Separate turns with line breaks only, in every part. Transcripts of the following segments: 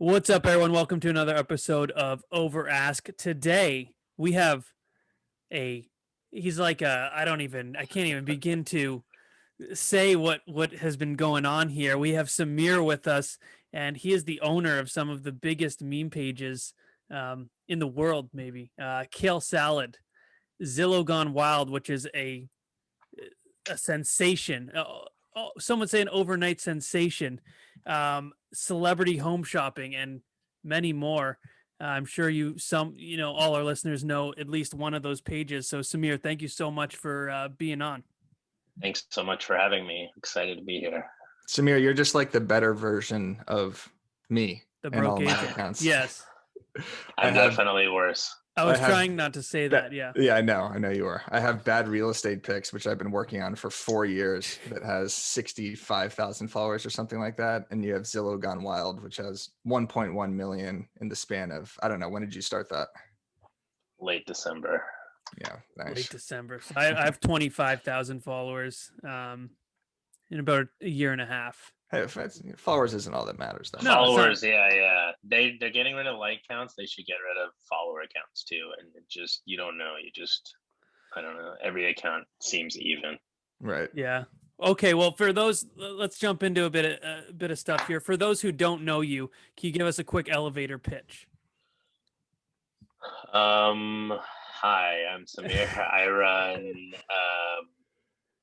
What's up, everyone? Welcome to another episode of Over Ask. Today we have a he's like a I can't even begin to say what has been going on here. We have Samir with us, and he is the owner of some of the biggest meme pages in the world, maybe. Kale Salad, Zillow Gone Wild, which is a sensation. Some would say an overnight sensation. Celebrity home shopping and many more. I'm sure all our listeners know at least one of those pages. So Samir, thank you so much for being on.
Thanks so much for having me. Excited to be here.
Samir, you're just like the better version of me
The
and
broke
all my
agent.
accounts.
Yes.
I'm definitely worse.
I was trying not to say that. Yeah.
Yeah, I know you are. I have bad real estate picks, which I've been working on for 4 years, that has 65,000 followers or something like that. And you have Zillow Gone Wild, which has 1.1 million in the span of, I don't know, when did you start that?
Late December.
Yeah, nice.
Late December. So I have 25,000 followers in about a year and a half.
Hey, followers isn't all that matters, though.
No, followers, yeah. They're getting rid of like counts. They should get rid of follower accounts too. And it just, you don't know. I don't know. Every account seems even.
Right.
Yeah. Okay. Well, for those, let's jump into a bit of stuff here. For those who don't know you, can you give us a quick elevator pitch?
Hi, I'm Samir. I run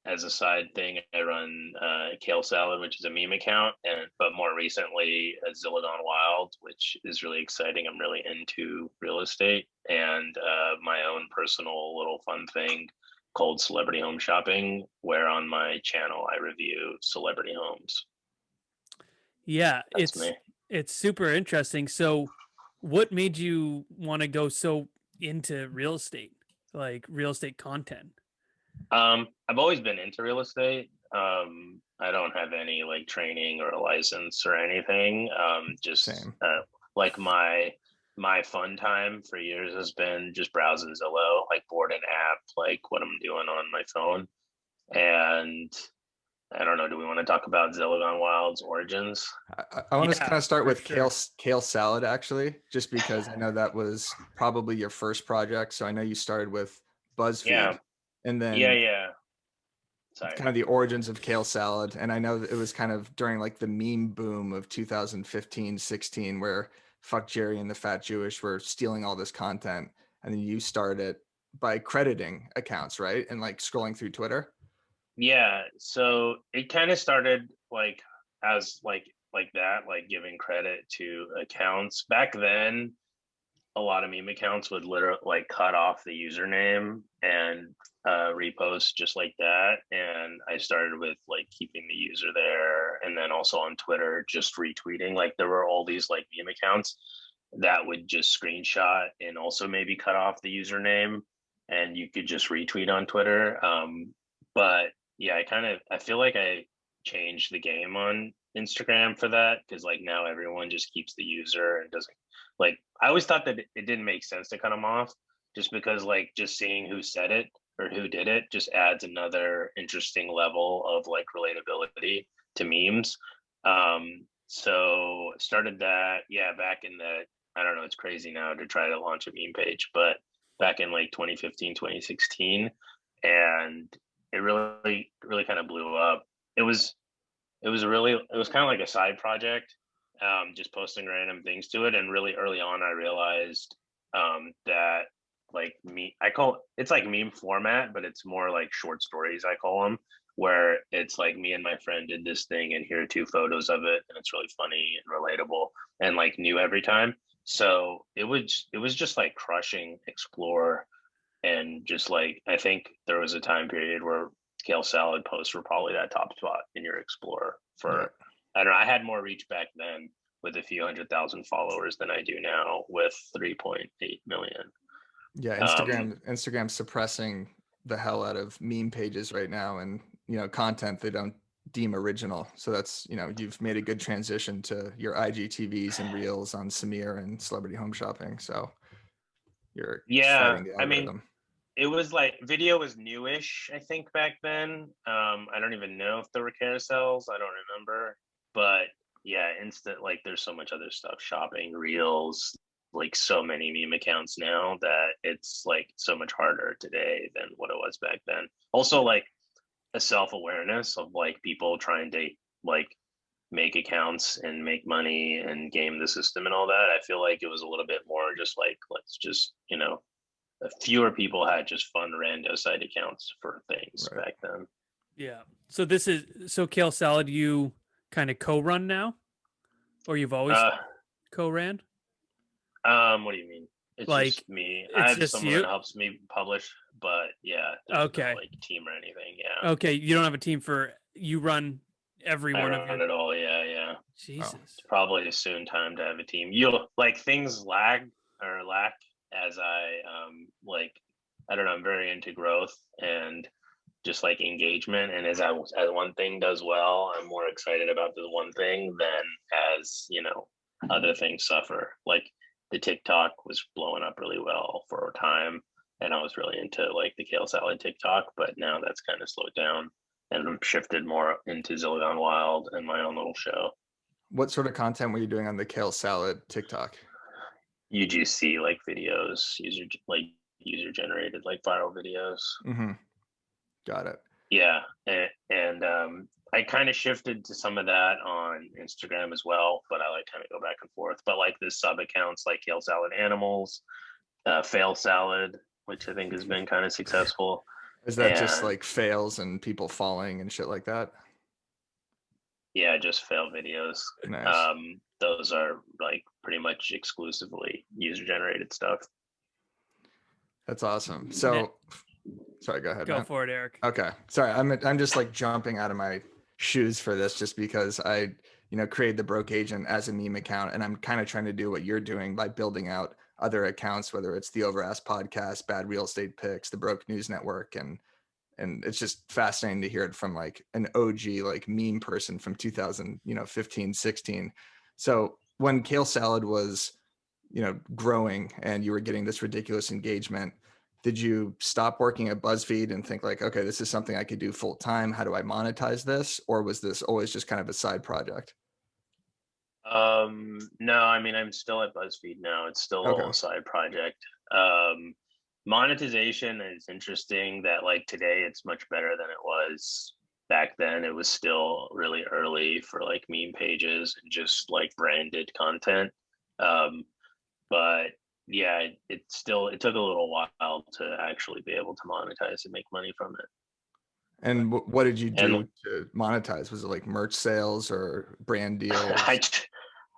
as a side thing, I run Kale Salad, which is a meme account, but more recently Zillow Gone Wild, which is really exciting. I'm really into real estate, and my own personal little fun thing called Celebrity Home Shopping, where on my channel I review celebrity homes.
Yeah,
That's me.
It's super interesting. So, what made you want to go so into real estate, like real estate content?
I've always been into real estate. I don't have any like training or a license or anything. Like my fun time for years has been just browsing Zillow, like board an app, like what I'm doing on my phone. And I don't know, do we want to talk about Zillow Gone Wild's origins?
I want to kind of start with
sure.
Kale Salad, actually, just because I know that was probably your first project. So I know you started with BuzzFeed.
Yeah.
And then
Sorry.
Kind of the origins of Kale Salad. And I know that it was kind of during like the meme boom of 2015, 16, where Fuck Jerry and the Fat Jewish were stealing all this content. And then you started by crediting accounts, right? And like scrolling through Twitter.
Yeah. So it kind of started like as like that, like giving credit to accounts. Back then, a lot of meme accounts would literally like cut off the username and repost just like that. And I started with like keeping the user there, and then also on Twitter just retweeting. Like there were all these like meme accounts that would just screenshot and also maybe cut off the username, and you could just retweet on Twitter. But yeah, I feel like I changed the game on Instagram for that, because like now everyone just keeps the user and doesn't, like, I always thought that it didn't make sense to cut them off, just because like just seeing who said it or who did it just adds another interesting level of like relatability to memes. So started that, back in the, I don't know, it's crazy now to try to launch a meme page, but back in like 2015, 2016, and it really kind of blew up. It was kind of like a side project, just posting random things to it. And really early on, I realized that like it's like meme format, but it's more like short stories, I call them, where it's like me and my friend did this thing and here are 2 photos of it, and it's really funny and relatable and like new every time. So it was just like crushing Explore. And just like, I think there was a time period where Kale Salad posts were probably that top spot in your Explorer for, I don't know, I had more reach back then with a few 100,000 followers than I do now with 3.8 million.
Yeah, Instagram's suppressing the hell out of meme pages right now, and content they don't deem original. So that's, you've made a good transition to your IGTVs and reels on Samir and Celebrity Home Shopping. So you're fighting the algorithm.
It was like video was newish, I think, back then. I don't even know if there were carousels. I don't remember, but yeah, instant, like there's so much other stuff, shopping, reels, like so many meme accounts now that it's like so much harder today than what it was back then. Also, like a self-awareness of like people trying to like make accounts and make money and game the system and all that. I feel like it was a little bit more just like, let's just, fewer people had just fun rando side accounts for things
Right.
back then.
Yeah. So Kale Salad, you kind of co-run now, or you've always
Uh,
co-ran?
what do you mean? It's
Like,
just me. I
it's
have
just
someone that
you?
helps me publish, but yeah, there's no
Okay.
like team or anything. Yeah,
Okay. You don't have a team you run every
I
one of
run
your.
it all. Yeah, yeah.
Oh,
Jesus.
It's probably a soon time to have a team. You'll like things lag or lack as I like. I don't know. I'm very into growth and just like engagement, and as one thing does well, I'm more excited about the one thing than as other things suffer. Like the TikTok was blowing up really well for a time, and I was really into like the kale salad TikTok, but now that's kind of slowed down, and I'm shifted more into Zillion Wild and my own little show.
what sort of content were you doing on the kale salad TikTok?
UGC like videos, user generated like viral videos.
Mm-hmm. Got it.
Yeah, and I kind of shifted to some of that on Instagram as well, but I like kind of go back and forth. But like the sub accounts like Kale Salad Animals, Fail Salad, which I think has been kind of successful.
Is that just
And
like fails and people falling and shit like that?
yeah, just fail videos.
Nice.
Those are like pretty much exclusively user generated stuff.
That's awesome.
Ne-
So, sorry, go ahead,
Go
man.
for it, Eric.
Okay. Sorry, I'm just like jumping out of my shoes for this just because I, created the Broke Agent as a meme account, and I'm kind of trying to do what you're doing by building out other accounts, whether it's the Overask podcast, Bad Real Estate Picks, the Broke News Network, and it's just fascinating to hear it from like an OG like meme person from 2015, 16. So when Kale Salad was, growing and you were getting this ridiculous engagement, did you stop working at BuzzFeed and think like, okay, this is something I could do full time? How do I monetize this? Or was this always just kind of a side project?
No, I mean I'm still at BuzzFeed now. It's still
Okay.
a side project. Um, Monetization is interesting that like today it's much better than it was back then. It was still really early for like meme pages and just like branded content. Um, but yeah, it took a little while to actually be able to monetize and make money from it.
And what did you
And
do to monetize? Was it like merch sales or brand deals?
I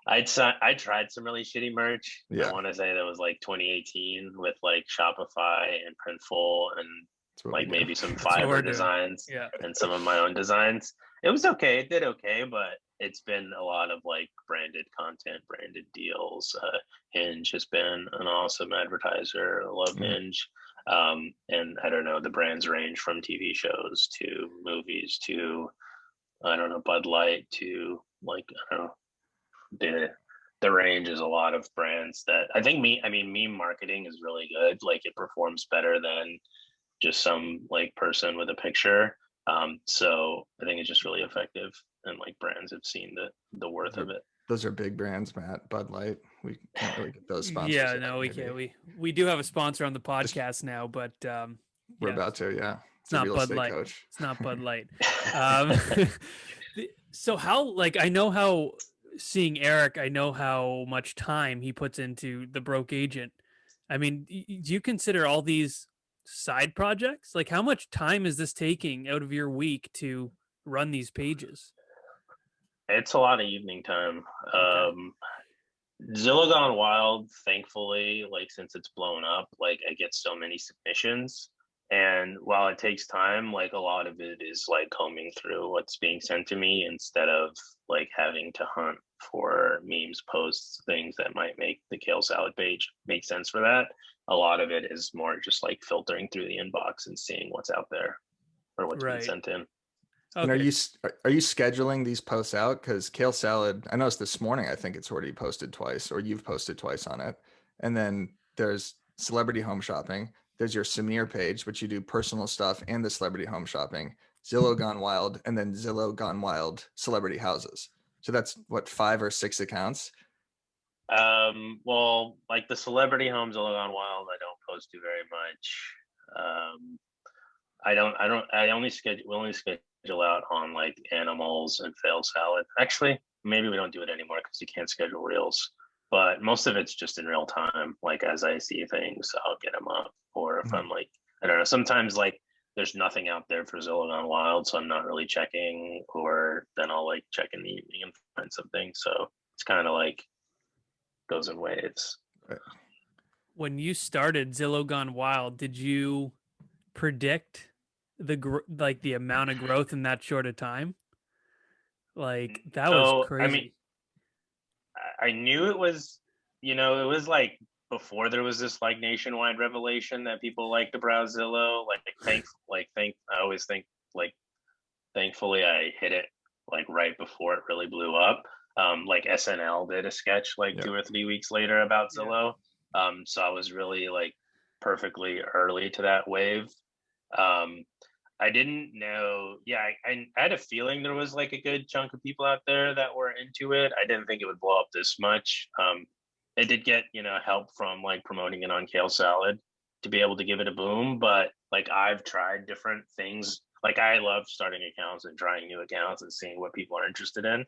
I tried some really shitty merch. I
Yeah,
want to say that was like 2018 with like Shopify and Printful and
that's what we
like
do.
maybe some
That's what we're
Fiverr
doing.
designs
Yeah.
and some of my own designs. It was okay. It did okay, but it's been a lot of like branded content, branded deals. Hinge has been an awesome advertiser. I love
Mm.
Hinge. And I don't know, the brands range from TV shows to movies to I don't know, Bud Light to like I don't know the the range is a lot of brands that I mean meme marketing is really good. Like it performs better than just some like person with a picture. So I think it's just really effective and like brands have seen the worth
Those
of
are,
it.
those are big brands, Matt. Bud Light. We can't really get those sponsors
Yeah,
yet.
no, we
Maybe
can't. We do have a sponsor on the
just
podcast now, but
we're
yeah,
about to. Yeah,
it's
it's a
not
real
Bud
estate
Light.
coach.
It's not Bud Light. Um, so how like I know how seeing Eric, I know how much time he puts into the Broke Agent. I mean, do you consider all these side projects? Like, how much time is this taking out of your week to run these pages?
It's a lot of evening time.
Okay.
Zilla Gone Wild, thankfully, like since it's blown up, like I get so many submissions. And while it takes time, like a lot of it is like combing through what's being sent to me instead of like having to hunt for memes, posts, things that might make the kale salad page make sense for that. A lot of it is more just like filtering through the inbox and seeing what's out there or what's been
Right.
sent in.
And
Okay.
are you scheduling these posts out? Because Kale Salad, I noticed this morning, I think it's already posted twice, or you've posted twice on it. And then there's Celebrity Home Shopping. There's your Samir page, which you do personal stuff and the Celebrity Home Shopping. Zillow Gone Wild, and then Zillow Gone Wild Celebrity Houses. So that's what, 5 or 6 accounts?
Well, like the celebrity homes Zillow Gone Wild, I don't post to very much. I we only schedule out on like animals and failed salad. Actually, maybe we don't do it anymore because you can't schedule reels. But most of it's just in real time. Like as I see things, I'll get them up. Or if I'm like, I don't know, sometimes like there's nothing out there for Zillow Gone Wild, so I'm not really checking. Or then I'll like check in the evening and find something. So it's kind of like goes in waves.
When you started Zillow Gone Wild, did you predict the amount of growth in that short of time? Like that was
No, I mean,
crazy.
I knew it was, it was like before there was this like nationwide revelation that people like to browse Zillow. I always think like, thankfully I hit it like right before it really blew up. Like SNL did a sketch like 2 or 3 weeks later about Zillow. So I was really like perfectly early to that wave. I didn't know. Yeah, I had a feeling there was like a good chunk of people out there that were into it. I didn't think it would blow up this much. It did get, help from like promoting it on Kale Salad to be able to give it a boom. But like I've tried different things. Like I love starting accounts and trying new accounts and seeing what people are interested in.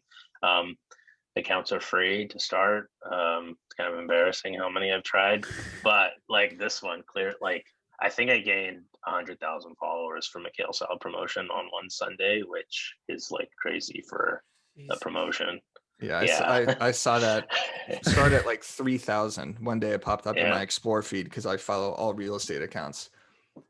Accounts are free to start. It's kind of embarrassing how many I've tried, but like this one, I think I gained 100,000 followers from a Kale Salad promotion on one Sunday, which is like crazy for a promotion.
Yeah,
Yeah.
I saw that start at like 3,000. One day it popped up in my Explore feed because I follow all real estate accounts,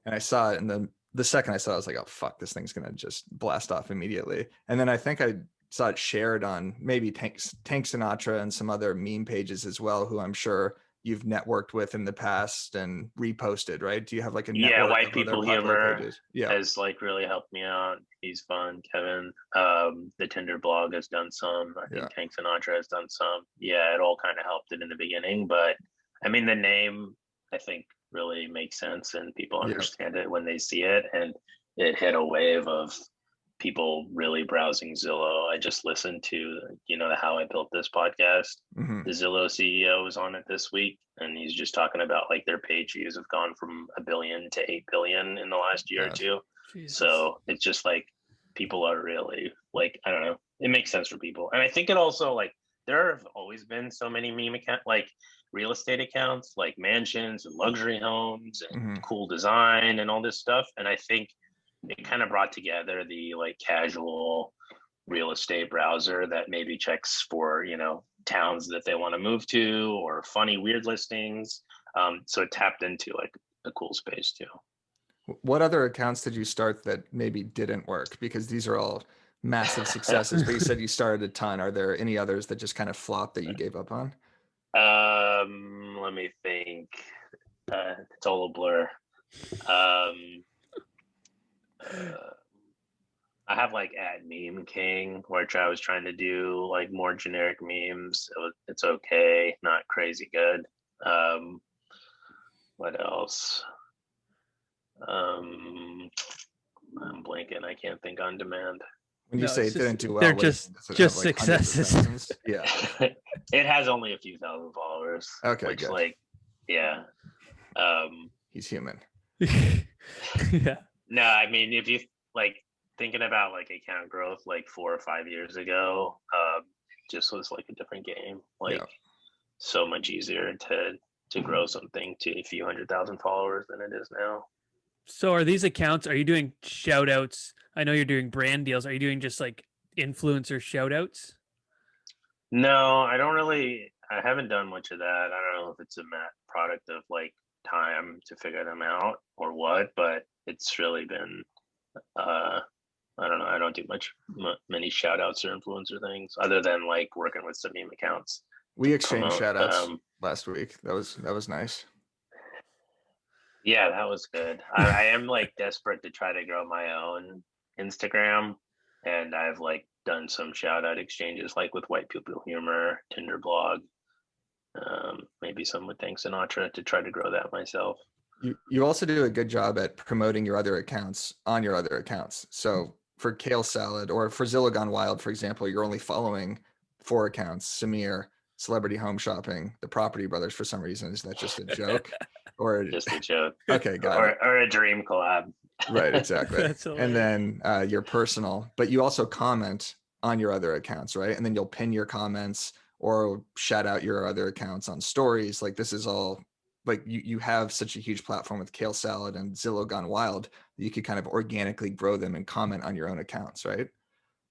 and I saw it, and then the second I saw it, I was like, oh fuck, this thing's gonna just blast off immediately. And then I think I saw it shared on maybe Tank Sinatra and some other meme pages as well, who I'm sure you've networked with in the past and reposted, right? Do you have like a network
White
of
People
other popular
Humor
pages? Yeah,
has like really helped me out. He's fun. Kevin, the Tinder blog has done some. I think Tank Sinatra has done some. Yeah, it all kind of helped it in the beginning, but I mean the name I think really makes sense and people understand it when they see it, and it hit a wave of people really browsing Zillow. I just listened to, the How I Built This podcast. The Zillow CEO was on it this week, and he's just talking about like their page views have gone from 1 billion to 8 billion in the last year or two. Jesus. So it's just like people are really like, I don't know, it makes sense for people. And I think it also like there have always been so many meme account like real estate accounts, like mansions and luxury homes and cool design and all this stuff. And I think it kind of brought together the like casual real estate browser that maybe checks for, towns that they want to move to or funny, weird listings. So it tapped into like a cool space too.
What other accounts did you start that maybe didn't work? Because these are all massive successes, but you said you started a ton. Are there any others that just kind of flopped that you gave up on?
Let me think. It's all a blur. I have like at Meme King, which I was trying to do like more generic memes. It's okay, not crazy good. What else? I'm blanking. I can't think on demand.
When you say it didn't do well,
they're just successes.
Yeah,
it has only a few thousand followers.
Okay,
which
good.
Like, yeah.
He's human.
Yeah.
No, I mean, if you like thinking about like account growth like 4 or 5 years ago, just was like a different game. Like so much easier to grow something to a few 100,000 followers than it is now.
So are these accounts, are you doing shout outs? I know you're doing brand deals. Are you doing just like influencer shout outs?
No, I haven't done much of that. I don't know if it's a product of like time to figure them out or what, but it's really been, I don't know. I don't do many shout outs or influencer things other than like working with some meme accounts.
We exchanged shout outs last week. That was nice.
Yeah, that was good. I am like desperate to try to grow my own Instagram, and I've like done some shout out exchanges like with White People Humor, Tinder blog, maybe some with Tank Sinatra to try to grow that myself.
You also do a good job at promoting your other accounts on your other accounts. So for Kale Salad or for Zillow Gone Wild, for example, you're only following 4 accounts: Samir, Celebrity Home Shopping, The Property Brothers. For some reason, is that just a joke? Or
Just a joke.
okay, got it.
Or a dream collab.
Right, exactly.
That's
And then your personal, but you also comment on your other accounts, right? And then you'll pin your comments or shout out your other accounts on stories. Like this is all like you have such a huge platform with Kale Salad and Zillow Gone Wild that you could kind of organically grow them and comment on your own accounts, right?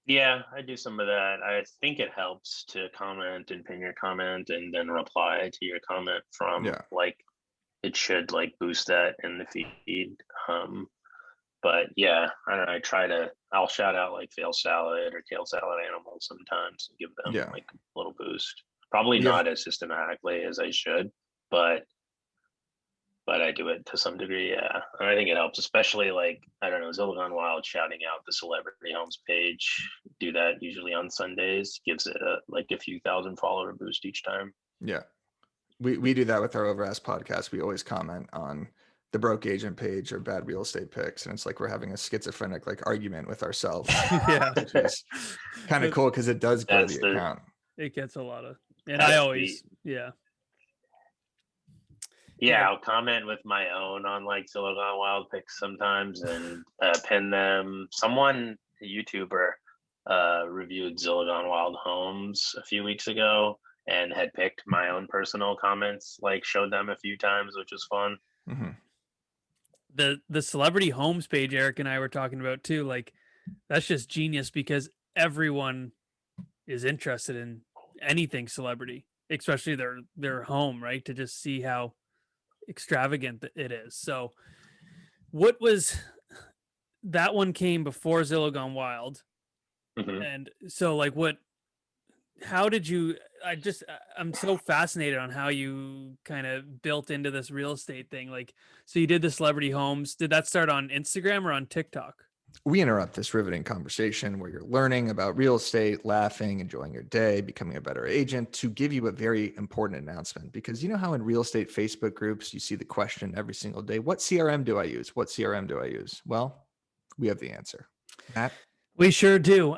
Yeah, I do some of that. I think it helps to comment and pin your comment and then reply to your comment from
Yeah.
like it should like boost that in the feed. But yeah, I don't know. I'll shout out like Fail Salad or Kale Salad Animals sometimes and give them like a little boost. Probably not as systematically as I should, but I do it to some degree. Yeah. And I think it helps, especially like, I don't know, Zillow Gone Wild shouting out the Celebrity Homes page. Do that usually on Sundays, gives it a few thousand follower boost each time.
Yeah. We do that with our Over Ask podcast. We always comment on the broke agent page or bad real estate picks, and it's like we're having a schizophrenic like argument with ourselves.
Yeah,
which is kind of cool because it does grow the account.
It gets a lot of, and I always
yeah, I'll comment with my own on like Zillow Gone Wild picks sometimes and pin them. Someone, a YouTuber, reviewed Zillow Gone Wild homes a few weeks ago and had picked my own personal comments, like showed them a few times, which was fun.
Mm-hmm.
The Celebrity Homes page Eric and I were talking about too, like that's just genius because everyone is interested in anything celebrity, especially their home, right? To just see how extravagant it is. So what was that one came before Zillow Gone Wild?
Mm-hmm.
And so like how did you I'm so fascinated on how you kind of built into this real estate thing. Like, so you did the Celebrity Homes. Did that start on Instagram or on TikTok?
We interrupt this riveting conversation where you're learning about real estate, laughing, enjoying your day, becoming a better agent to give you a very important announcement. Because you know how in real estate Facebook groups, you see the question every single day, what CRM do I use? What CRM do I use? Well, we have the answer. Matt?
We sure do.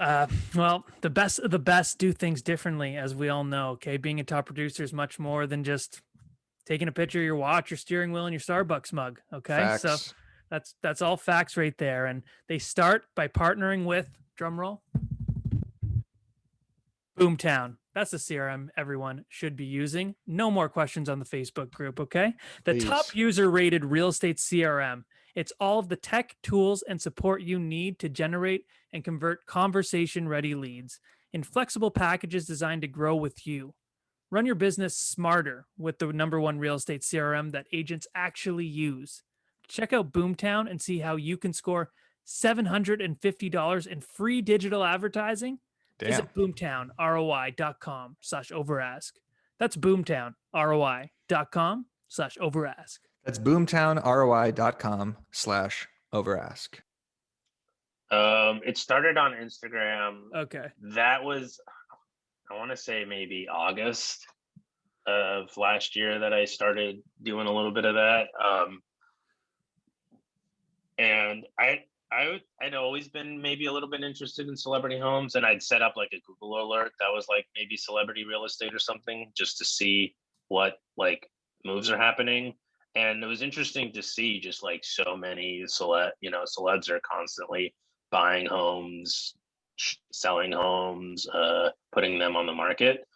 Well, the best of the best do things differently, as we all know. Okay, being a top producer is much more than just taking a picture of your watch, your steering wheel, and your Starbucks mug. Okay,
Facts.
So that's all facts right there. And they start by partnering with, drum roll, Boomtown. That's the CRM everyone should be using. No more questions on the Facebook group. Okay, the
Please.
top user rated real estate CRM. It's all of the tech, tools, and support you need to generate and convert conversation-ready leads in flexible packages designed to grow with you. Run your business smarter with the #1 real estate CRM that agents actually use. Check out Boomtown and see how you can score $750 in free digital advertising.
Damn.
Visit boomtownroi.com/overask. That's boomtownroi.com/overask.
That's boomtownroi.com/overask.
It started on Instagram.
Okay.
That was, I want to say maybe August of last year that I started doing a little bit of that. And I'd always been maybe a little bit interested in celebrity homes, and I'd set up like a Google alert that was like maybe celebrity real estate or something just to see what like moves are happening. And it was interesting to see just like so many celebs are constantly buying homes, selling homes, putting them on the market.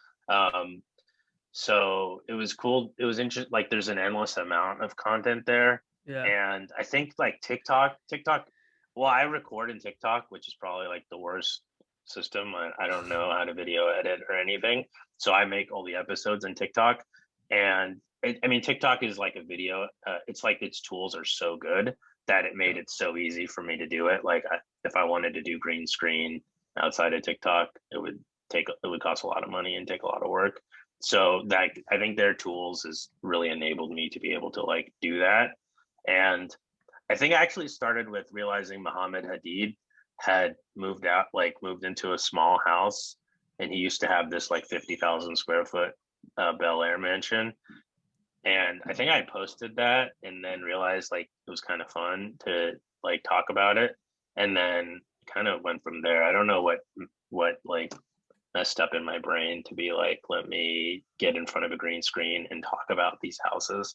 So it was cool. It was interesting. Like there's an endless amount of content there.
Yeah.
And I think like TikTok, well, I record in TikTok, which is probably like the worst system. I don't know how to video edit or anything. So I make all the episodes in TikTok. And TikTok is like a video. It's like its tools are so good that it made it so easy for me to do it. Like if I wanted to do green screen outside of TikTok, it would cost a lot of money and take a lot of work. So that I think their tools has really enabled me to be able to like do that. And I think I actually started with realizing Muhammad Hadid had moved into a small house, and he used to have this like 50,000 square foot Bel Air mansion. And I think I posted that and then realized like it was kind of fun to like talk about it, and then kind of went from there. I don't know what like messed up in my brain to be like, let me get in front of a green screen and talk about these houses.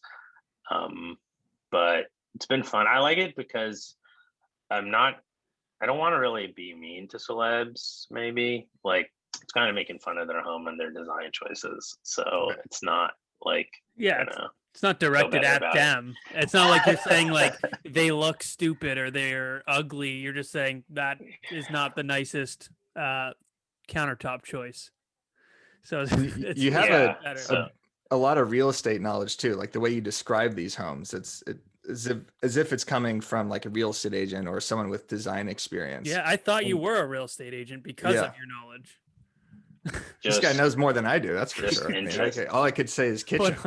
But it's been fun. I like it because I don't want to really be mean to celebs, maybe. Like, it's kind of making fun of their home and their design choices. So it's not like,
yeah, it's not directed at them. It's not like you're saying like they look stupid or they're ugly. You're just saying that is not the nicest countertop choice. So
you have
better.
a lot of real estate knowledge too, like the way you describe these homes. It's as if it's coming from like a real estate agent or someone with design experience.
Yeah, I thought you were a real estate agent because of your knowledge.
This guy knows more than I do, that's for sure. I mean, okay, all I could say is kitchen.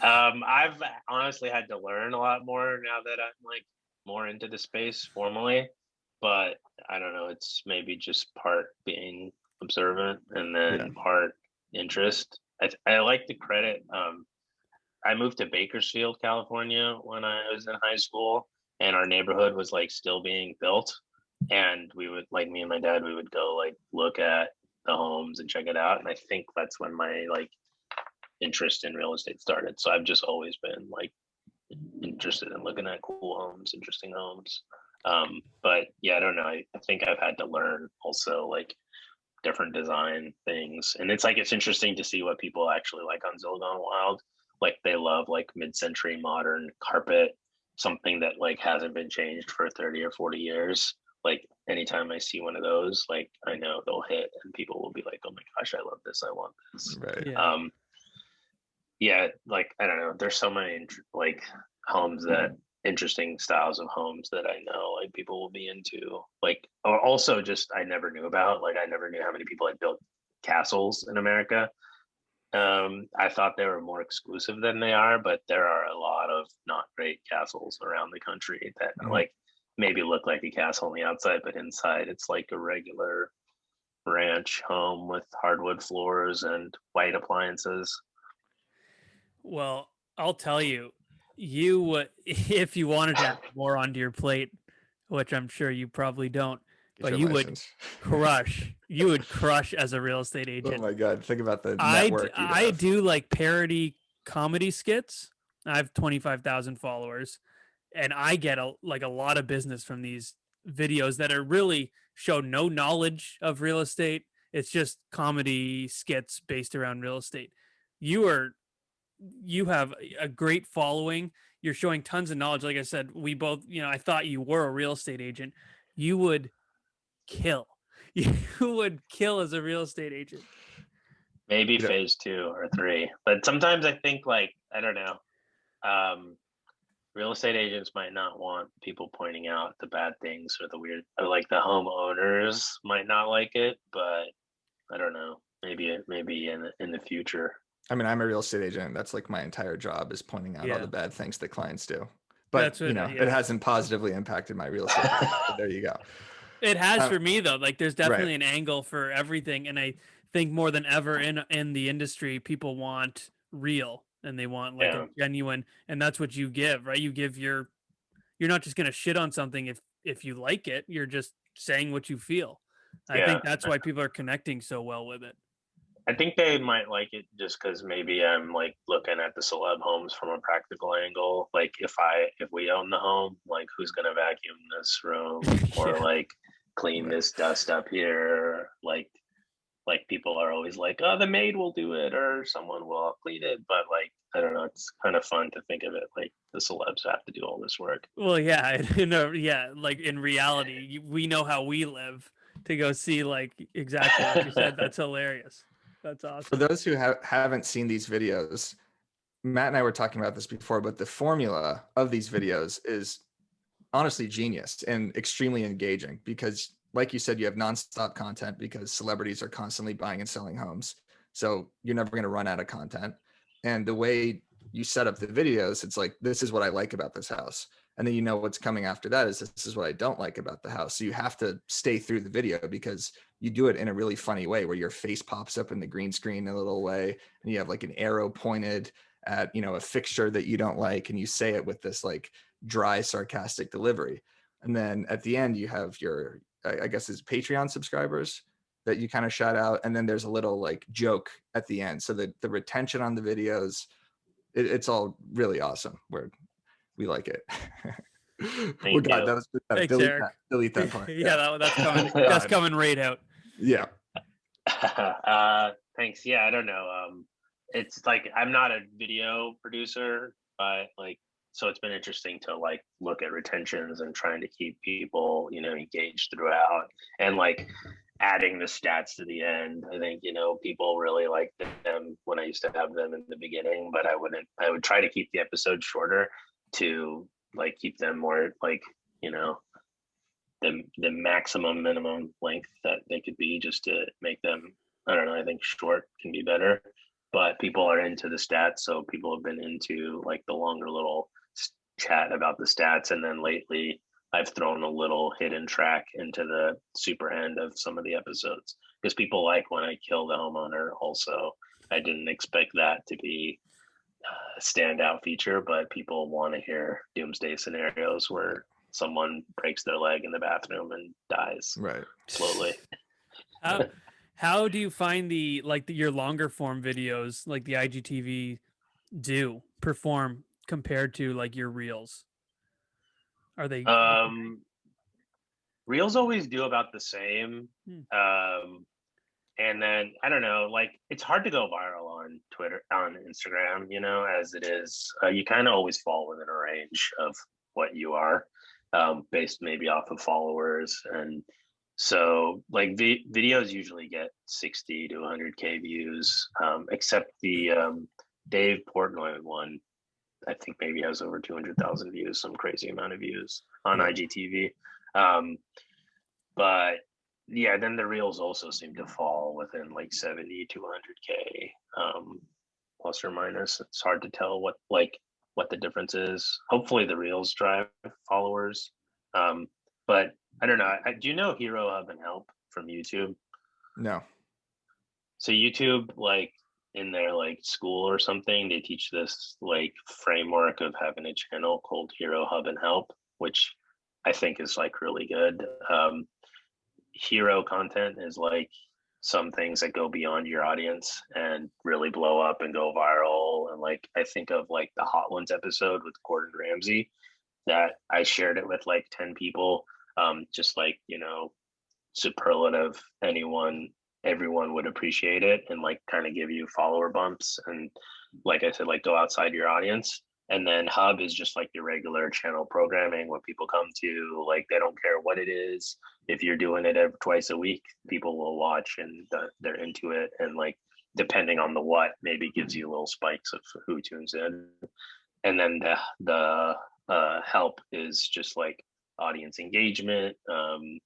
I've honestly had to learn a lot more now that I'm like more into the space formally, but I don't know, it's maybe just part being observant and then part interest. I like to credit I moved to Bakersfield, California when I was in high school, and our neighborhood was like still being built, and we would, like, me and my dad, we would go like look at the homes and check it out, and I think that's when my like interest in real estate started. So I've just always been like interested in looking at cool homes, interesting homes. But yeah, I don't know, I think I've had to learn also like different design things, and it's interesting to see what people actually like on Zillow Gone Wild. Like, they love like mid-century modern carpet, something that like hasn't been changed for 30 or 40 years. Like, anytime I see one of those, like, I know they'll hit and people will be like, oh my gosh, I love this, I want this.
Right.
Yeah, like, I don't know, there's so many like homes that interesting styles of homes that I know like people will be into. Like, or also just I never knew about, like, I never knew how many people had built castles in America. I thought they were more exclusive than they are, but there are a lot of not great castles around the country that like maybe look like a castle on the outside, but inside it's like a regular ranch home with hardwood floors and white appliances.
Well, I'll tell you, if you wanted to have more onto your plate, which I'm sure you probably don't, but you would crush. You would crush as a real estate agent.
Oh my God! Think about the network.
I do like parody comedy skits. I have 25,000 followers, and I get a lot of business from these videos that are really show no knowledge of real estate. It's just comedy skits based around real estate. You have a great following. You're showing tons of knowledge. Like I said, we both, I thought you were a real estate agent. You would kill. You would kill as a real estate agent.
Maybe phase 2 or 3. But sometimes I think, like, I don't know, real estate agents might not want people pointing out the bad things or the weird, or like the homeowners might not like it, but I don't know. Maybe in the future.
I mean, I'm a real estate agent. That's like my entire job, is pointing out all the bad things that clients do. But it hasn't positively impacted my real estate. So there you go.
It has for me though. Like, there's definitely an angle for everything, and I think more than ever in the industry, people want real, and they want like a genuine, and that's what you give, right? You give you're not just gonna shit on something if you like it. You're just saying what you feel. I think that's why people are connecting so well with it.
I think they might like it just because maybe I'm like looking at the celeb homes from a practical angle. Like, if we own the home, like, who's gonna vacuum this room or like clean this dust up here? Like people are always like, oh, the maid will do it or someone will clean it. But like, I don't know, it's kind of fun to think of it like the celebs have to do all this work.
Well, yeah, like in reality, we know how we live to go see like exactly what you said. That's hilarious. That's awesome.
For those who haven't seen these videos, Matt and I were talking about this before, but the formula of these videos is honestly genius and extremely engaging because, like you said, you have nonstop content because celebrities are constantly buying and selling homes. So you're never going to run out of content. And the way you set up the videos, it's like, this is what I like about this house. And then what's coming after that is, this is what I don't like about the house. So you have to stay through the video because you do it in a really funny way where your face pops up in the green screen in a little way. And you have like an arrow pointed at, a fixture that you don't like. And you say it with this like dry, sarcastic delivery. And then at the end, you have your I guess is Patreon subscribers that you kind of shout out, and then there's a little like joke at the end, so that the retention on the videos, it's all really awesome. We like it.
Thank
God,
you.
that was
Thanks,
delete
Eric.
that. Delete that part.
Yeah, that's coming.
God.
That's coming right out.
Yeah.
Thanks. Yeah, I don't know. It's like I'm not a video producer, but like, so it's been interesting to like look at retentions and trying to keep people, you know, engaged throughout, and like adding the stats to the end. I think, you know, people really liked them when I used to have them in the beginning, but I would try to keep the episodes shorter to like keep them more like, you know, the maximum minimum length that they could be, just to make them, I don't know, I think short can be better, but people are into the stats, so people have been into like the longer little chat about the stats. And then lately I've thrown a little hidden track into the super end of some of the episodes, because people like when I kill the homeowner also. I didn't expect that to be a standout feature, but people want to hear doomsday scenarios where someone breaks their leg in the bathroom and dies
Right.
slowly.
How do you find your longer form videos, like the IGTV, do perform compared to like your reels? Are they
Reels always do about the same. And then I don't know, like it's hard to go viral on Twitter, on Instagram, you know, as it is. You kind of always fall within a range of what you are, based maybe off of followers. And so like videos usually get 60 to 100K views, except the Dave Portnoy one, I think maybe has over 200,000 views, some crazy amount of views on IGTV. But yeah, then the reels also seem to fall within like 70 to 100K, plus or minus. It's hard to tell what the difference is. Hopefully the reels drive followers. But I don't know. Do you know Hero Hub and Help from YouTube?
No.
So YouTube, like in their like school or something, they teach this like framework of having a channel called Hero Hub and Help, which I think is like really good. Hero content is like some things that go beyond your audience and really blow up and go viral. And like I think of like the Hot Ones episode with Gordon Ramsay, that I shared it with like 10 people, just like, you know, superlative, everyone would appreciate it, and like kind of give you follower bumps, and like I said, like go outside your audience. And then Hub is just like your regular channel programming, what people come to. Like they don't care what it is. If you're doing it twice a week, people will watch and they're into it. And like depending on the what, maybe gives you little spikes of who tunes in. And then the help is just like audience engagement,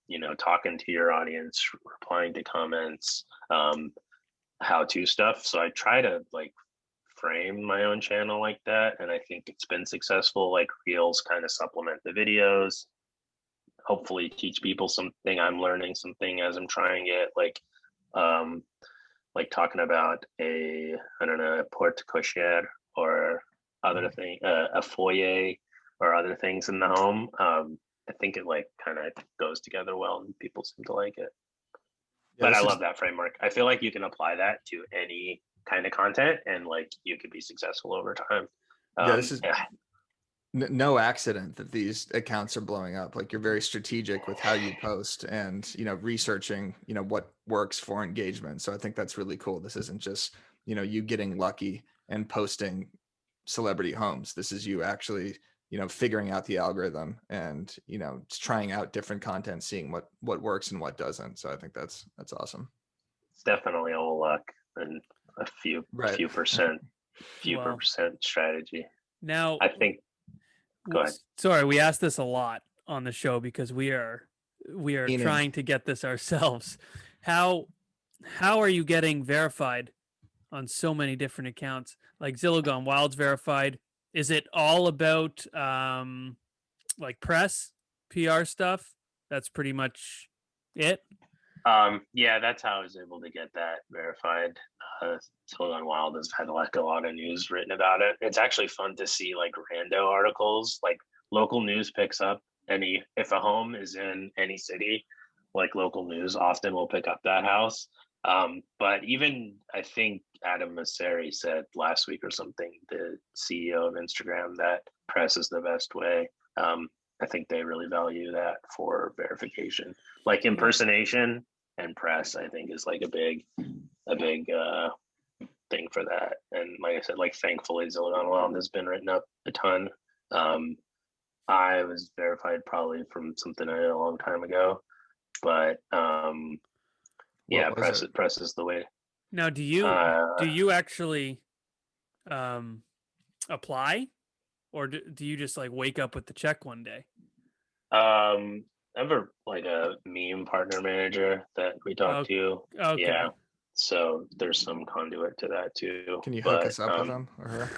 you know, talking to your audience, replying to comments, how-to stuff. So I try to like frame my own channel like that, and I think it's been successful. Like reels kind of supplement the videos, hopefully teach people something. I'm learning something as I'm trying it, like talking about a porte cochere or other thing, a foyer or other things in the home. I think it like kind of goes together well, and people seem to like it.
Yeah,
but I love that framework. I feel like you can apply that to any kind of content, and like you could be successful over time.
This is no accident that these accounts are blowing up. Like you're very strategic with how you post, and you know, researching, you know, what works for engagement. So I think that's really cool. This isn't just, you know, you getting lucky and posting celebrity homes. This is you actually, you know, figuring out the algorithm and, you know, trying out different content, seeing what works and what doesn't. So I think that's awesome.
It's definitely all luck and a few percent strategy.
Now,
I think. Go ahead.
Sorry, we asked this a lot on the show because we are trying to get this ourselves. How are you getting verified on so many different accounts? Like Zillow Gone Wild's verified. Is it all about like press, PR stuff? That's pretty much it.
Yeah, that's how I was able to get that verified. Zillow Gone Wild has had like a lot of news written about it. It's actually fun to see like rando articles, like local news picks up if a home is in any city, like local news often will pick up that house. But even I think Adam Mosseri said last week or something, the CEO of Instagram, that press is the best way. I think they really value that for verification. Like impersonation and press, I think is like a big thing for that. And like I said, like thankfully Zillion Wild has been written up a ton. I was verified probably from something I did a long time ago, but yeah, press is the way.
Now, do you actually apply, or do you just like wake up with the check one day?
I have like a meme partner manager that we talk to.
Okay.
Yeah. So there's some conduit to that too.
Can you hook us up with him or her?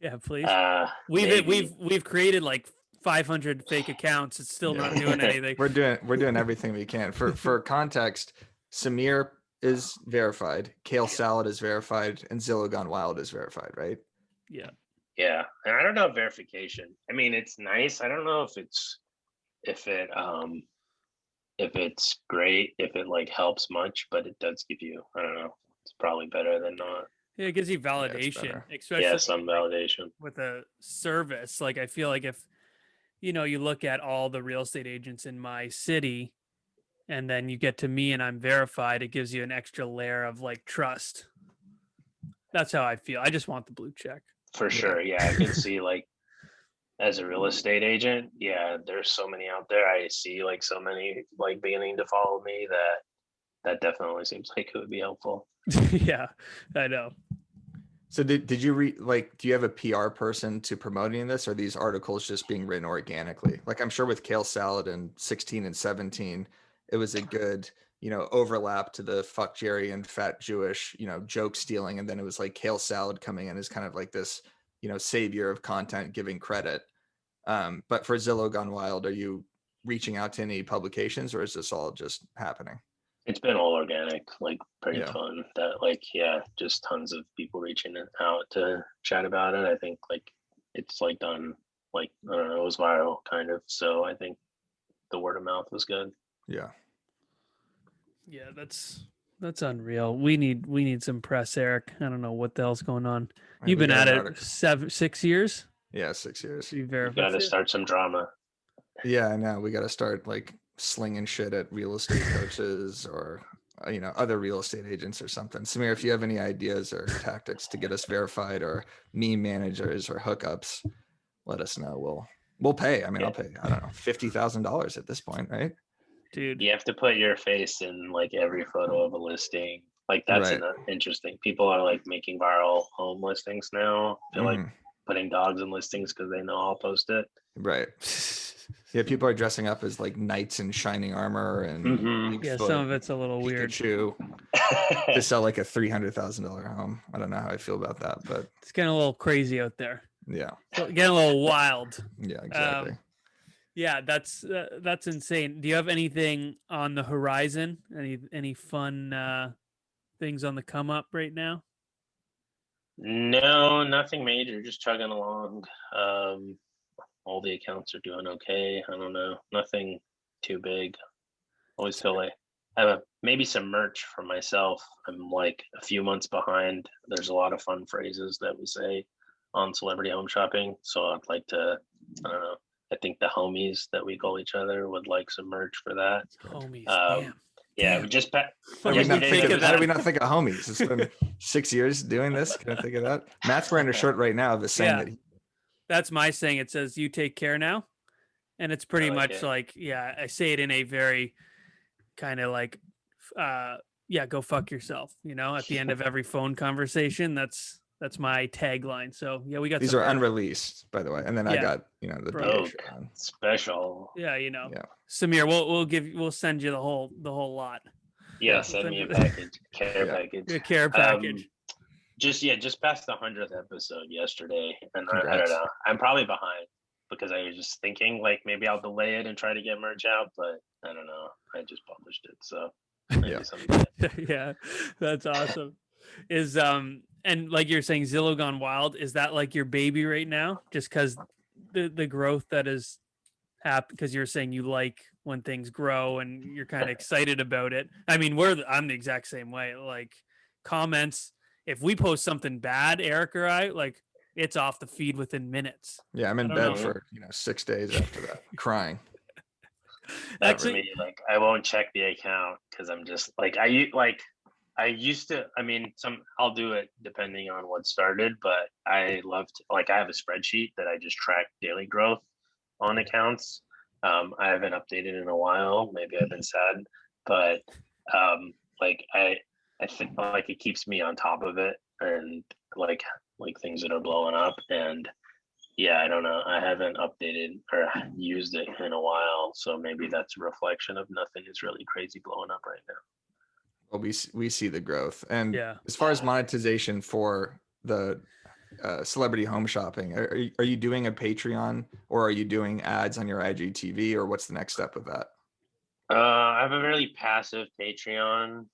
Yeah, please. We've created like 500 fake accounts. It's still not doing anything.
We're doing everything we can. For context, Samir is verified, Kale Salad is verified, and Zillow Gone Wild is verified, right?
Yeah. Yeah. And I don't know verification. I mean, it's nice. I don't know if it's great, if it like helps much, but it does give you, I don't know, it's probably better than not.
Yeah, it gives you validation, especially
some validation
with a service. Like I feel like if you look at all the real estate agents in my city and then you get to me and I'm verified, it gives you an extra layer of like trust. That's how I feel. I just want the blue check.
For sure. Yeah, I can see like as a real estate agent, yeah, there's so many out there. I see like so many like beginning to follow me that definitely seems like it would be helpful.
Yeah, I know.
So did you read, like, do you have a PR person to promoting this, or are these articles just being written organically? Like I'm sure with Kale Salad in 16 and 17, it was a good, overlap to the fuck Jerry and fat Jewish, joke stealing. And then it was like Kale Salad coming in as kind of like this, savior of content, giving credit. But for Zillow Gone Wild, are you reaching out to any publications, or is this all just happening?
It's been all organic, like pretty fun. That like, yeah, just tons of people reaching out to chat about it. I think like it's like done, like, I don't know, it was viral kind of. So I think the word of mouth was good.
Yeah.
Yeah, that's unreal. We need some press, Eric. I don't know what the hell's going on. You've been at it 6 years?
Yeah, 6 years.
You got to start some drama.
Yeah, I know. We got to start like slinging shit at real estate coaches or other real estate agents or something. Samir, if you have any ideas or tactics to get us verified, or meme managers or hookups, let us know. We'll pay. I mean, I'll pay, I don't know, $50,000 at this point, right?
Dude, you have to put your face in like every photo of a listing. Like that's interesting. People are like making viral home listings now. They're like putting dogs in listings because they know I'll post it.
Right. Yeah, people are dressing up as like knights in shining armor and
some of it's a little
Pikachu weird to sell like a $300,000 home. I don't know how I feel about that, but
it's getting a little crazy out there.
Yeah,
getting a little wild.
Yeah, exactly.
Yeah, that's insane. Do you have anything on the horizon? Any fun things on the come up right now?
No, nothing major. Just chugging along. All the accounts are doing okay. I don't know. Nothing too big. Always feel like I have maybe some merch for myself. I'm like a few months behind. There's a lot of fun phrases that we say on Celebrity Home Shopping. So I'd like to, I don't know. I think the homies that we call each other would like some merch for that.
Homies.
Yeah, we just
how do we not think of homies? It's been 6 years doing this. Can I think of that? Matt's wearing a shirt right now that's saying that
that's my saying. It says, "You take care now." And it's pretty much like, I say it in a very kind of like, go fuck yourself. At the end of every phone conversation, that's my tagline. So yeah, we got
these are unreleased, by the way. And then I got the
shirt on. Special.
Yeah, Samir, we'll send you the whole lot.
Yeah, send me a package, package.
A care package.
Just past the 100th episode yesterday, and I don't know. I'm probably behind because I was just thinking like maybe I'll delay it and try to get merch out, but I don't know. I just published it, so
yeah, that's awesome. Is and like you're saying, Zillow Gone Wild, is that like your baby right now? Just because the growth that is happened, because you're saying you like when things grow and you're kind of excited about it. I mean, I'm the exact same way. Like comments, if we post something bad, Eric or I, like it's off the feed within minutes.
Yeah, I'm
I
in
don't
bed
know.
for 6 days after that, crying.
For me, like I won't check the account because I'm just like I used to. I mean, I'll do it depending on what started, but I love to, like I have a spreadsheet that I just track daily growth on accounts. I haven't updated in a while. Maybe I've been sad, but like I think like it keeps me on top of it and like things that are blowing up. And yeah, I don't know. I haven't updated or used it in a while, so maybe that's a reflection of nothing is really crazy blowing up right now.
Well, we see the growth. And
Yeah.
as far as monetization for the celebrity home shopping, are you doing a Patreon, or are you doing ads on your IGTV, or what's the next step of that?
I have a really passive Patreon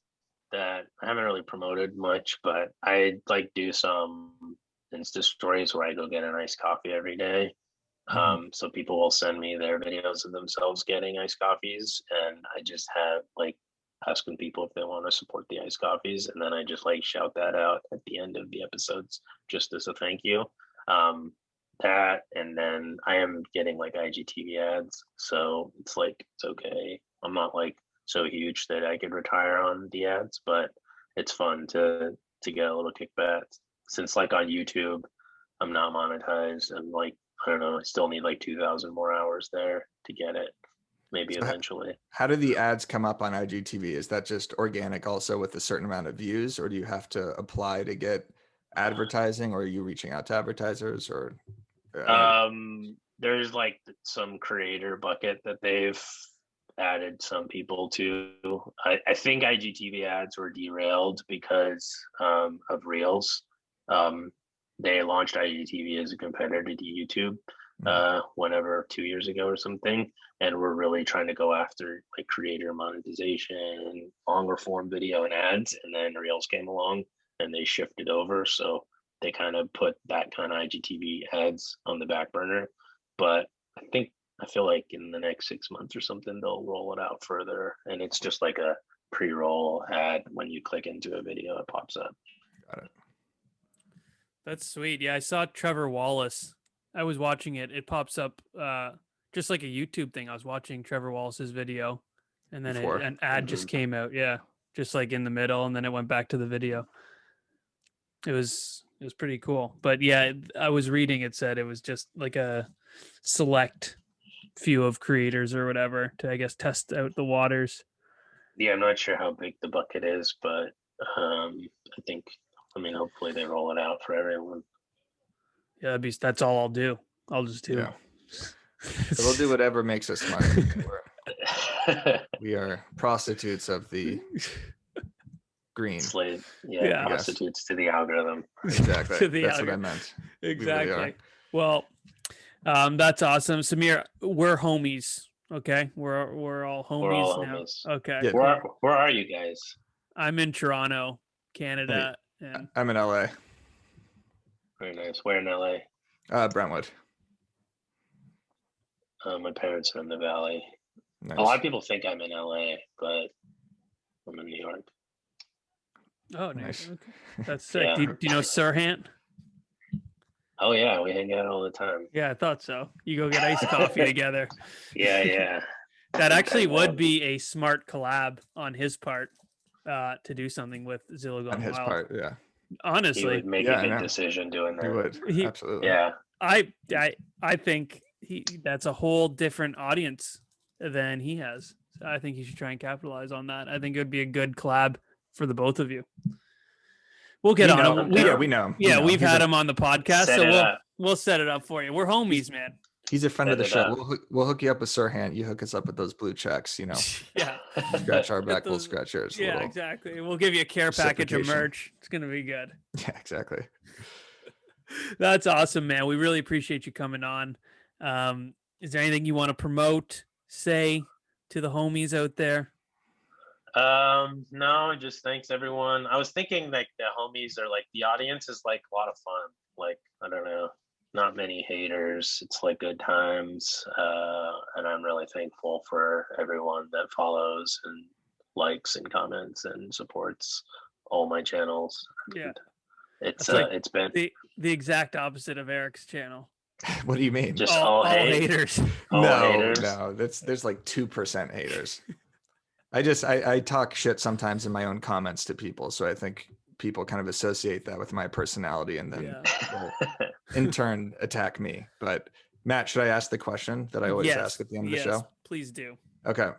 that I haven't really promoted much, but I like do some Insta stories where I go get an iced coffee every day. So people will send me their videos of themselves getting iced coffees, and I just have like asking people if they want to support the iced coffees, and then I just like shout that out at the end of the episodes just as a thank you. That, and then I am getting like IGTV ads, so it's like it's okay. I'm not like so huge that I could retire on the ads, but it's fun to get a little kickback. Since like on YouTube, I'm not monetized. I'm like, I don't know, I still need like 2,000 more hours there to get it. Maybe
So
eventually.
How do the ads come up on IGTV? Is that just organic also with a certain amount of views, or do you have to apply to get advertising, or are you reaching out to advertisers, or
There's like some creator bucket that they've added some people to. I think IGTV ads were derailed because of Reels. They launched IGTV as a competitor to YouTube whenever 2 years ago or something, and we're really trying to go after like creator monetization and longer form video and ads, and then Reels came along and they shifted over, so they kind of put that kind of IGTV ads on the back burner. But I feel like in the next 6 months or something, they'll roll it out further. And it's just like a pre-roll ad. When you click into a video, it pops up.
Got it.
That's sweet. Yeah, I saw Trevor Wallace. I was watching it. It pops up just like a YouTube thing. I was watching Trevor Wallace's video, and then
Before.
an ad just came out. Yeah, just like in the middle, and then it went back to the video. It was pretty cool. But yeah, I was reading. It said it was just like a select few of creators or whatever to, I guess, test out the waters.
Yeah, I'm not sure how big the bucket is, but I mean, hopefully they roll it out for everyone.
Yeah, that's all I'll do. I'll just do.
Yeah. So we'll do whatever makes us money. We are prostitutes of the green.
Slave,
Yeah.
prostitutes to the algorithm.
Exactly.
To the
That's what I
algorithm.
meant.
Exactly.
really
Well, that's awesome, Samir. We're homies. Okay, we're all homies
We're all
now.
homies.
Okay.
Yeah.
Where are you guys?
I'm in Toronto, Canada, and
I'm in LA.
Very nice. Where in LA?
Brentwood.
My parents are in the Valley.
Nice.
A lot of people think I'm in LA, but I'm in New York.
oh,
Nice.
Okay. That's sick.
Yeah.
Do you know Sirhan?
Oh yeah, we hang out all the time.
Yeah, I thought so. You go get iced coffee together.
Yeah.
That actually
I
would
know.
be a smart collab on his part to do something with Zillow Gone
On his
Wild.
part, yeah.
He
Honestly,
would make
Yeah,
a
I
good
know.
decision doing that.
He would.
He-
Absolutely.
Yeah.
I think that's a whole different audience than he has. So I think he should try and capitalize on that. I think it would be a good collab for the both of you. We'll get
We
on
know
him.
him. We know him.
Yeah,
We know
we've
him.
had him on the podcast,
Set
so
it up.
we'll set it up for you. We're homies, man.
He's a friend of the
Set it
show.
up.
We'll hook you up with Sirhan. You hook us up with those blue checks.
Yeah.
Scratch our
Get
back, we'll
those-
scratch yours.
Yeah,
Little-
exactly. We'll give you a care package of
Reciprocation.
merch. It's gonna be good.
Yeah, exactly.
That's awesome, man. We really appreciate you coming on. Is there anything you want to promote, say to the homies out there?
No, just thanks everyone. I was thinking like the homies are like the audience is like a lot of fun. Like, I don't know. not many haters. It's like good times, and I'm really thankful for everyone that follows and likes and comments and supports all my channels.
Yeah.
It's
That's like
it's been
the exact opposite of Eric's channel.
What do you mean?
just
all
hate.
haters.
All
No,
haters.
no, there's like 2% haters. I talk shit sometimes in my own comments to people, so I think people kind of associate that with my personality, and then will in turn attack me. But Matt, should I ask the question that I always ask at the end of the show?
Please do.
Okay.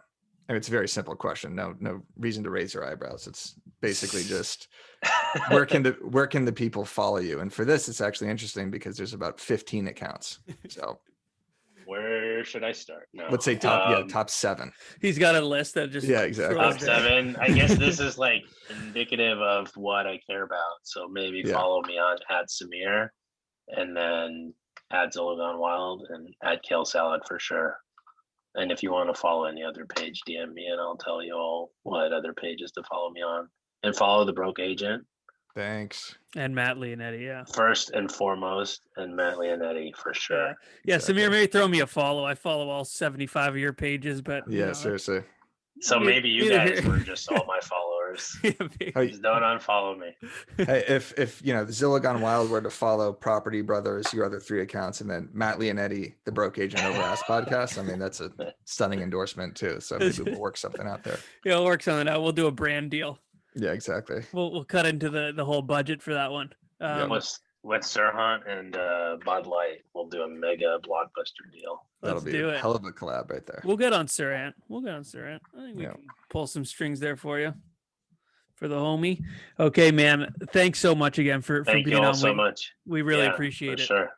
And it's a very simple question. No reason to raise your eyebrows. It's basically just where can the people follow you? And for this, it's actually interesting because there's about 15 accounts. So
where should I start? No.
let's say top 7.
He's got a list that just
exactly.
Top 7. I guess this is like indicative of what I care about. So maybe follow me on @Samir, and then @ZillaGoneWild, and @KaleSalad for sure. And if you want to follow any other page, DM me and I'll tell you all what other pages to follow me on. And follow the Broke Agent.
Thanks.
And Matt Leonetti, yeah.
First and foremost, and Matt Leonetti for sure.
Yeah, exactly. Samir, maybe throw me a follow. I follow all 75 of your pages, but
seriously.
So maybe you guys were just all my followers. Just don't unfollow me.
Hey, if the Zilla Gone Wild were to follow Property Brothers, your other 3 accounts, and then Matt Leonetti, the Broke Agent Over Ask podcast, I mean, that's a stunning endorsement too. So maybe we'll work something out there.
Yeah, we'll work something out. We'll do a brand deal.
Yeah, exactly.
We'll cut into the whole budget for that one.
With Sirhan and Bud Light, we'll do a mega blockbuster deal.
That'll be a hell of a collab right there.
We'll get on Sirhan. I think we can pull some strings there for you, for the homie. Okay, man. Thanks so much again for being on.
Thank you all so much.
We really appreciate it.
Sure.